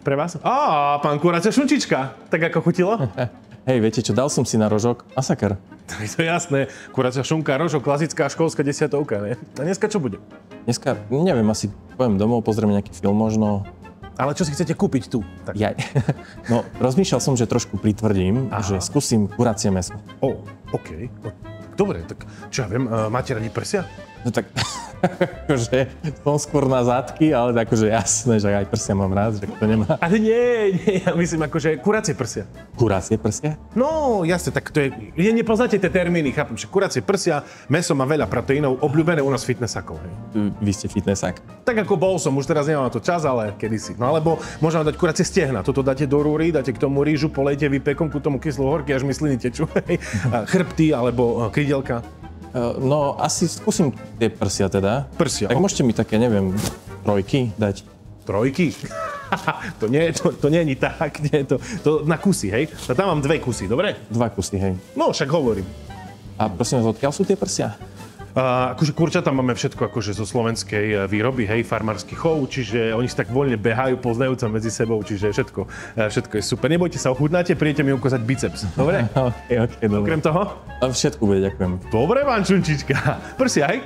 Pre vás? Á, pán kuracia šunčička. Tak ako chutilo? Hej, viete čo, dal som si na rožok masaker. To je jasné. Kuracia šunka, rožok, klasická školská desiatovka, ne? A dneska čo bude? Dneska, neviem, asi pojem domov, pozrieme nejaký film možno. Ale čo si chcete kúpiť tu? Tak. Ja, no, rozmýšľal som, že trošku pritvrdím, že skúsim kuracie mäso. OK. Dobre, tak čo ja viem, máte radi prsia? No tak, akože som skôr na zadky, ale akože jasné, že aj prsia mám rád, že to nemá. Ale nie, ja myslím akože kuracie prsia. Kuracie prsia? No, jasne, tak to je, nepoznáte tie termíny, chápem, že kuracie prsia, mäso má veľa proteínov, obľúbené u nás fitnessákov, hej. Vy ste fitnessák. Tak ako bol som, už teraz nemám na to čas, ale kedysi. No alebo môžem dať kuracie stehna, toto dáte do rúry, dáte k tomu rýžu, polejte vypekom, ku tomu kyslú horky, až mi sliny tečú, hej. Chrbty alebo krydelka. No, asi skúsim tie prsia teda. Prsia. Tak môžete mi také, neviem, trojky dať. Trojky? to nie je ani tak, nie, to na kusy, hej? A tam mám 2 kusy, dobre? 2 kusy, hej. No, však hovorím. A prosím vás, odkiaľ sú tie prsia? Akože kurčatá máme všetko akože zo slovenskej výroby, hej, farmársky chov, čiže oni si tak voľne behajú, poznajú sa medzi sebou, čiže všetko je super. Nebojte sa, ochutnáte, prídete mi ukázať biceps, dobre? OK, dobre. Okrem toho? Všetko bude, ďakujem. Dobre, pán Čunčička. Prsia, hej?